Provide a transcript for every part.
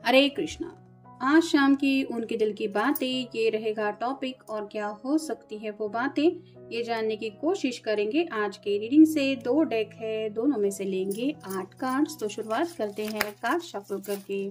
हरे कृष्णा। आज शाम की उनके दिल की बातें ये रहेगा टॉपिक, और क्या हो सकती है वो बातें ये जानने की कोशिश करेंगे। आज के रीडिंग से 2 डेक है, दोनों में से लेंगे 8 कार्ड्स। तो शुरुआत करते हैं कार्ड शफल करके।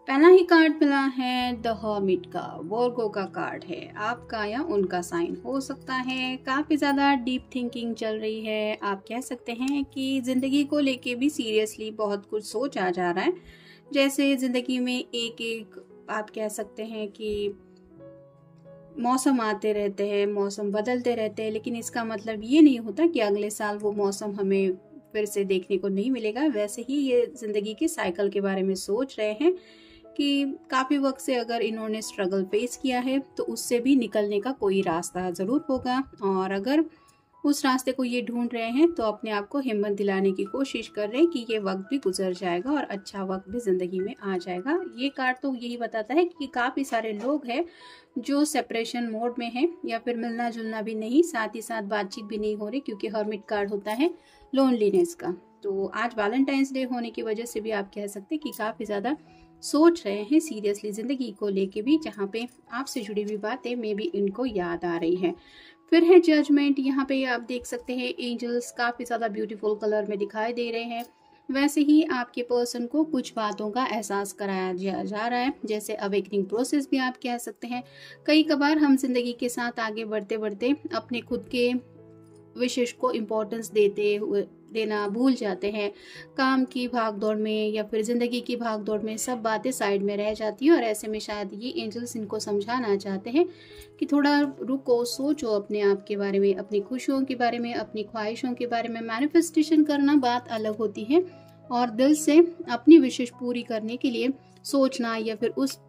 पहला ही कार्ड मिला है द हर्मिट का। वर्गो का कार्ड है। आपका या उनका साइन हो सकता है। काफी ज्यादा डीप थिंकिंग चल रही है। आप कह सकते हैं कि जिंदगी को लेके भी सीरियसली बहुत कुछ सोचा जा रहा है। जैसे जिंदगी में एक एक आप कह सकते हैं कि मौसम आते रहते हैं, मौसम बदलते रहते हैं, लेकिन इसका मतलब ये नहीं होता कि अगले साल वो मौसम हमें फिर से देखने को नहीं मिलेगा। वैसे ही ये जिंदगी के साइकिल के बारे में सोच रहे हैं कि काफ़ी वक्त से अगर इन्होंने स्ट्रगल फेस किया है तो उससे भी निकलने का कोई रास्ता ज़रूर होगा, और अगर उस रास्ते को ये ढूंढ रहे हैं तो अपने आप को हिम्मत दिलाने की कोशिश कर रहे हैं कि ये वक्त भी गुजर जाएगा और अच्छा वक्त भी ज़िंदगी में आ जाएगा। ये कार्ड तो यही बताता है कि काफ़ी सारे लोग हैं जो सेपरेशन मोड में हैं, या फिर मिलना जुलना भी नहीं, साथ ही साथ बातचीत भी नहीं हो रही, क्योंकि हर्मिट कार्ड होता है लोनलीनेस का। तो आज वैलेंटाइंस डे होने की वजह से भी आप कह सकते हैं कि काफ़ी ज़्यादा सोच रहे हैं सीरियसली जिंदगी को लेके भी, जहाँ पे आपसे जुड़ी हुई बातें मे भी इनको याद आ रही है। फिर है जजमेंट। यहाँ पे आप देख सकते हैं एंजल्स काफ़ी ज़्यादा ब्यूटीफुल कलर में दिखाई दे रहे हैं। वैसे ही आपके पर्सन को कुछ बातों का एहसास कराया जा रहा है, जैसे अवेकनिंग प्रोसेस भी आप कह सकते हैं। कई कबार हम जिंदगी के साथ आगे बढ़ते बढ़ते अपने खुद के विशेष को इम्पोर्टेंस देना भूल जाते हैं। काम की भागदौड़ में या फिर ज़िंदगी की भागदौड़ में सब बातें साइड में रह जाती हैं, और ऐसे में शायद ये एंजल्स इनको समझाना चाहते हैं कि थोड़ा रुको, सोचो अपने आप के बारे में, अपनी खुशियों के बारे में, अपनी ख्वाहिशों के बारे में। मैनिफेस्टेशन करना बात अलग होती है, और दिल से अपनी विशेष पूरी करने के लिए सोचना या फिर उस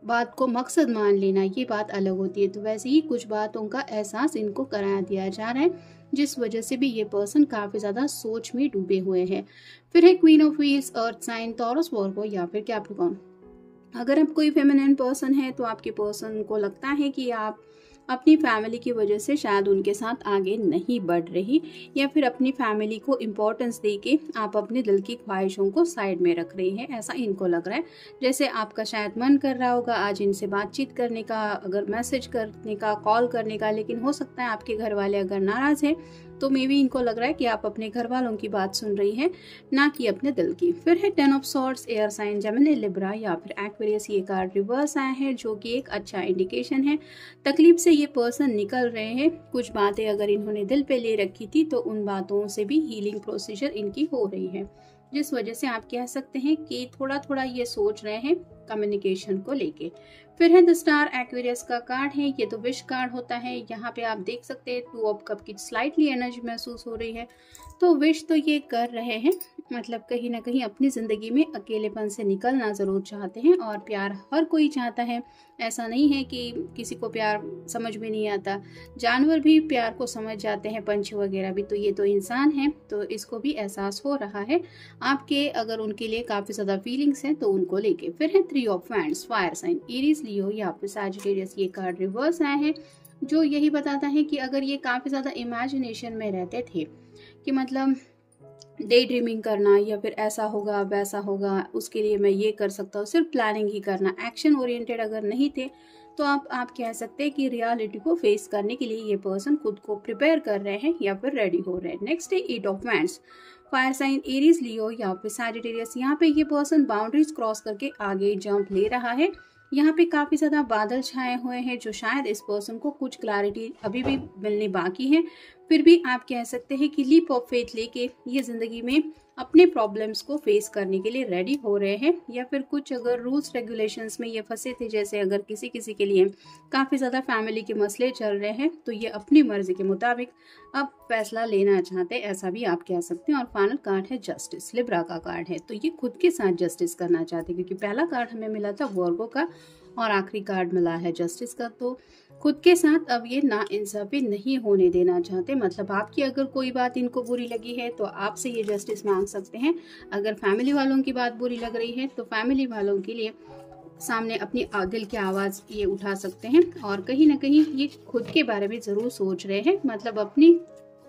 बात को मकसद मान लेना, ये बात अलग होती है। तो वैसे ही कुछ बातों का एहसास इनको कराया दिया जा रहा है, जिस वजह से भी ये पर्सन काफी ज्यादा सोच में डूबे हुए हैं। फिर है queen of wheels, earth sign, Taurus, Virgo या फिर कैप्रिकॉर्न। अगर आप कोई फेमिनिन पर्सन है तो आपके पर्सन को लगता है कि आप अपनी फैमिली की वजह से शायद उनके साथ आगे नहीं बढ़ रही, या फिर अपनी फैमिली को इम्पोर्टेंस दे के आप अपने दिल की ख्वाहिशों को साइड में रख रही हैं, ऐसा इनको लग रहा है। जैसे आपका शायद मन कर रहा होगा आज इनसे बातचीत करने का, अगर मैसेज करने का, कॉल करने का, लेकिन हो सकता है आपके घर वाले अगर नाराज हैं तो मे बी इनको लग रहा है कि आप अपने घर वालों की बात सुन रही हैं, ना कि अपने दिल की। फिर है 10 of swords, air sign, Gemini, Libra या फिर एक्वेरियस। ये कार्ड रिवर्स आया है, जो कि एक अच्छा इंडिकेशन है। तकलीफ से ये पर्सन निकल रहे हैं। कुछ बातें अगर इन्होंने दिल पे ले रखी थी तो उन बातों से भी हीलिंग प्रोसीजर इनकी हो रही है, जिस वजह से आप कह सकते हैं कि थोड़ा थोड़ा ये सोच रहे हैं कम्युनिकेशन को लेके। फिर है द स्टार, एक्वेरियस का कार्ड है। ये तो विश कार्ड होता है। यहाँ पे आप देख सकते हैं 2 ऑफ कप की स्लाइटली एनर्जी महसूस हो रही है। तो विश तो ये कर रहे हैं, मतलब कहीं ना कहीं अपनी ज़िंदगी में अकेलेपन से निकलना ज़रूर चाहते हैं, और प्यार हर कोई चाहता है। ऐसा नहीं है कि किसी को प्यार समझ में नहीं आता, जानवर भी प्यार को समझ जाते हैं, पंछी वगैरह भी। तो ये तो इंसान है, तो इसको भी एहसास हो रहा है आपके अगर उनके लिए काफ़ी ज़्यादा फीलिंग्स हैं तो उनको लेके। फिर है 3 of wands, fire sign, Aries, Leo या फिर सैजिटेरियस। ये कार्ड रिवर्स आया है, जो यही बताता है कि अगर ये काफ़ी ज़्यादा इमेजिनेशन में रहते थे, कि मतलब डे ड्रीमिंग करना या फिर ऐसा होगा वैसा होगा, उसके लिए मैं ये कर सकता हूँ, सिर्फ प्लानिंग ही करना, एक्शन ओरिएंटेड अगर नहीं थे, तो आप कह सकते हैं कि रियलिटी को फेस करने के लिए ये पर्सन खुद को प्रिपेयर कर रहे हैं या फिर रेडी हो रहे हैं। नेक्स्ट है 8 of wands, fire sign Aries, Leo या फिर सैजिटेरियस, यहाँ पे ये पर्सन बाउंड्रीज क्रॉस करके आगे जंप ले रहा है। यहाँ पे काफी ज्यादा बादल छाए हुए हैं जो शायद इस पर्सन को कुछ क्लैरिटी अभी भी मिलने बाकी है। फिर भी आप कह सकते हैं कि लीप ऑफ फेथ लेके ये जिंदगी में अपने प्रॉब्लम्स को फेस करने के लिए रेडी हो रहे हैं, या फिर कुछ अगर रूल्स रेगुलेशंस में ये फंसे थे, जैसे अगर किसी किसी के लिए काफ़ी ज़्यादा फैमिली के मसले चल रहे हैं, तो ये अपनी मर्जी के मुताबिक अब फैसला लेना चाहते हैं, ऐसा भी आप कह सकते हैं। और फाइनल कार्ड है जस्टिस, लिब्रा का कार्ड है, तो ये खुद के साथ जस्टिस करना चाहते हैं, क्योंकि पहला कार्ड हमें मिला था वर्गो का और आखिरी कार्ड मिला है जस्टिस का। तो खुद के साथ अब ये नाइंसाफी नहीं होने देना चाहते, मतलब आपकी अगर कोई बात इनको बुरी लगी है तो आपसे ये जस्टिस मांग सकते हैं। अगर फैमिली वालों की बात बुरी लग रही है तो फैमिली वालों के लिए सामने अपनी दिल की आवाज़ ये उठा सकते हैं। और कहीं ना कहीं ये खुद के बारे में ज़रूर सोच रहे हैं, मतलब अपनी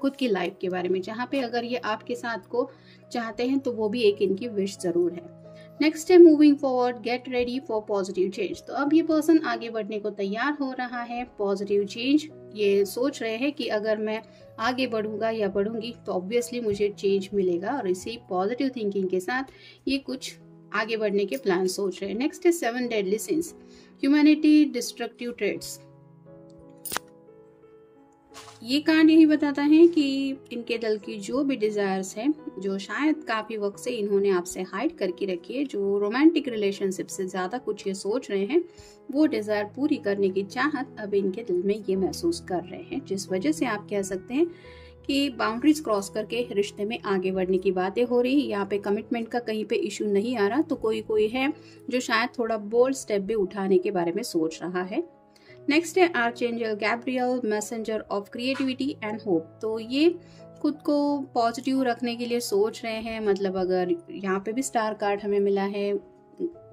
खुद की लाइफ के बारे में, जहाँ पे अगर ये आपके साथ को चाहते हैं तो वो भी एक इनकी विश ज़रूर है। नेक्स्ट है moving forward, get ready for positive change. तो अब ये पर्सन आगे बढ़ने को तैयार हो रहा है। पॉजिटिव चेंज, ये सोच रहे हैं कि अगर मैं आगे बढ़ूंगा या बढ़ूंगी तो ऑब्वियसली मुझे चेंज मिलेगा, और इसी पॉजिटिव थिंकिंग के साथ ये कुछ आगे बढ़ने के प्लान सोच रहे हैं। नेक्स्ट है 7 deadly sins, humanity, destructive traits. ये कार्ड यही बताता है कि इनके दिल की जो भी डिजायर्स हैं, जो शायद काफी वक्त से इन्होंने आपसे हाइड करके रखी है, जो रोमांटिक रिलेशनशिप से ज्यादा कुछ ये सोच रहे हैं, वो डिजायर पूरी करने की चाहत अब इनके दिल में ये महसूस कर रहे हैं, जिस वजह से आप कह सकते हैं कि बाउंड्रीज क्रॉस करके रिश्ते में आगे बढ़ने की बातें हो रही। यहाँ पे कमिटमेंट का कहीं पे इशू नहीं आ रहा, तो कोई है जो शायद थोड़ा बोल्ड स्टेप भी उठाने के बारे में सोच रहा है। नेक्स्ट है archangel Gabriel, messenger of creativity and hope. तो ये खुद को पॉजिटिव रखने के लिए सोच रहे हैं, मतलब अगर यहाँ पे भी स्टार कार्ड हमें मिला है,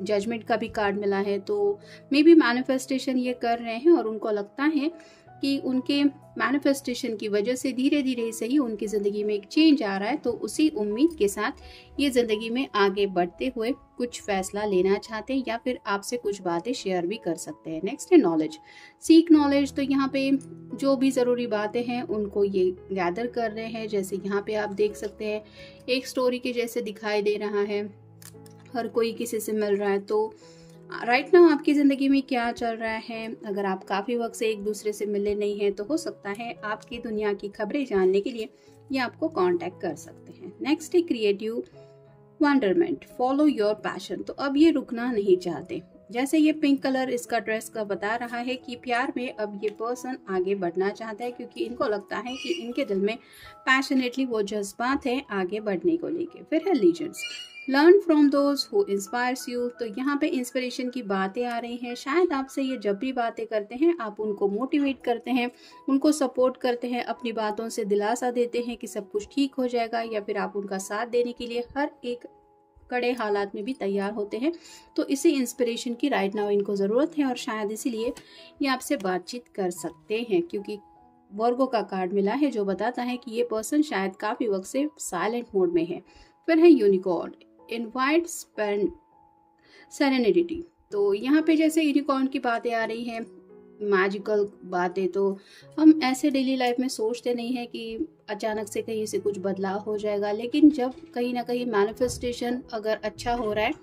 जजमेंट का भी कार्ड मिला है, तो मे बी मैनिफेस्टेशन ये कर रहे हैं और उनको लगता है कि उनके मैनिफेस्टेशन की वजह से धीरे धीरे सही उनकी ज़िंदगी में एक चेंज आ रहा है। तो उसी उम्मीद के साथ ये ज़िंदगी में आगे बढ़ते हुए कुछ फैसला लेना चाहते हैं, या फिर आपसे कुछ बातें शेयर भी कर सकते हैं। नेक्स्ट है नॉलेज, सीक नॉलेज। तो यहाँ पे जो भी ज़रूरी बातें हैं उनको ये गैदर कर रहे हैं। जैसे यहाँ पे आप देख सकते हैं एक स्टोरी के जैसे दिखाई दे रहा है, हर कोई किसी से मिल रहा है। तो राइट नाउ आपकी ज़िंदगी में क्या चल रहा है, अगर आप काफ़ी वक्त से एक दूसरे से मिले नहीं हैं तो हो सकता है आपकी दुनिया की खबरें जानने के लिए ये आपको कांटेक्ट कर सकते हैं। नेक्स्ट है क्रिएटिव वंडरमेंट, फॉलो योर पैशन। तो अब ये रुकना नहीं चाहते, जैसे ये पिंक कलर इसका ड्रेस का बता रहा है कि प्यार में अब ये पर्सन आगे बढ़ना चाहता है, क्योंकि इनको लगता है कि इनके दिल में पैशनेटली वो जज्बात है आगे बढ़ने को लेके। फिर है legends, learn from those who inspires you. तो यहाँ पे इंस्पिरेशन की बातें आ रही हैं, शायद आपसे ये जब भी बातें करते हैं आप उनको मोटिवेट करते हैं, उनको सपोर्ट करते हैं, अपनी बातों से दिलासा देते हैं कि सब कुछ ठीक हो जाएगा, या फिर आप उनका साथ देने के लिए हर एक कड़े हालात में भी तैयार होते हैं। तो इसी इंस्पिरेशन की राइट नाउ इनको ज़रूरत है, और शायद इसीलिए ये आपसे बातचीत कर सकते हैं, क्योंकि वर्गो का कार्ड मिला है जो बताता है कि ये पर्सन शायद काफ़ी वक्त से साइलेंट मोड में है। फिर है यूनिकॉर्न, इनवाइट सेरेनिटी। तो यहाँ पे जैसे यूनिकॉर्न की बातें आ रही हैं, मैजिकल बातें, तो हम ऐसे डेली लाइफ में सोचते नहीं हैं कि अचानक से कहीं से कुछ बदलाव हो जाएगा, लेकिन जब कहीं ना कहीं मैनिफेस्टेशन अगर अच्छा हो रहा है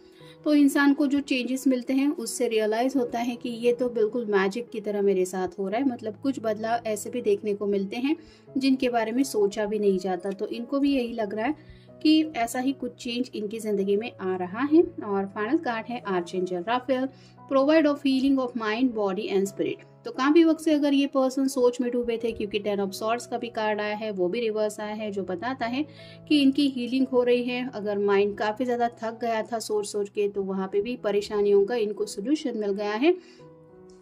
तो इंसान को जो चेंजेस मिलते हैं उससे रियलाइज़ होता है कि ये तो बिल्कुल मैजिक की तरह मेरे साथ हो रहा है। मतलब कुछ बदलाव ऐसे भी देखने को मिलते हैं जिनके बारे में सोचा भी नहीं जाता। तो इनको भी यही लग रहा है कि ऐसा ही कुछ चेंज इनकी ज़िंदगी में आ रहा है। और फाइनल कार्ड है archangel Raphael, provide of healing of mind, body and spirit. तो काफ़ी वक्त से अगर ये पर्सन सोच में डूबे थे, क्योंकि 10 ऑफ सॉर्ड्स का भी कार्ड आया है, वो भी रिवर्स आया है, जो बताता है कि इनकी हीलिंग हो रही है। अगर माइंड काफ़ी ज़्यादा थक गया था सोच सोच के, तो वहाँ पे भी परेशानियों का इनको सोल्यूशन मिल गया है,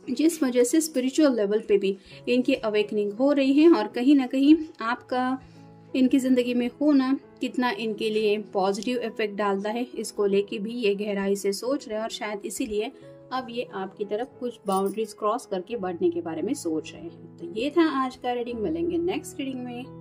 जिस वजह से स्पिरिचुअल लेवल पे भी इनकी अवेकनिंग हो रही है। और कहीं ना कहीं आपका इनकी ज़िंदगी में होना कितना इनके लिए पॉजिटिव इफेक्ट डालता है, इसको लेके भी ये गहराई से सोच रहे हैं, और शायद इसीलिए अब ये आपकी तरफ कुछ बाउंड्रीज क्रॉस करके बढ़ने के बारे में सोच रहे हैं। तो ये था आज का रीडिंग, मिलेंगे नेक्स्ट रीडिंग में।